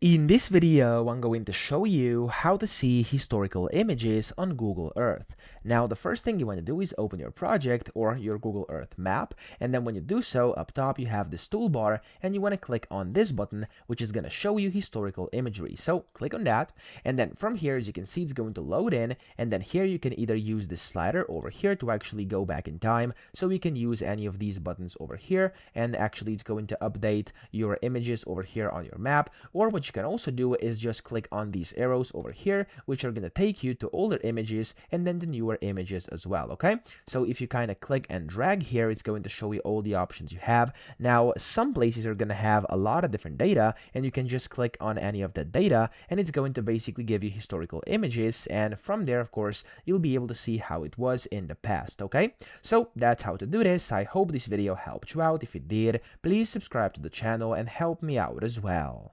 In this video, I'm going to show you how to see historical images on Google Earth. Now, the first thing you want to do is open your project or your Google Earth map, and then when you do so, up top you have this toolbar, and you want to click on this button, which is going to show you historical imagery. So click on that, and then from here, as you can see, it's going to load in, and then here you can either use this slider over here to actually go back in time, so you can use any of these buttons over here, and actually it's going to update your images over here on your map, or what you can also do is just click on these arrows over here, which are going to take you to older images and then the newer images as well. Okay, so if you kind of click and drag here, it's going to show you all the options you have. Now, some places are going to have a lot of different data, and you can just click on any of that data, and it's going to basically give you historical images, and from there, of course, you'll be able to see how it was in the past. Okay, so that's how to do this. I hope this video helped you out. If it did, please subscribe to the channel and help me out as well.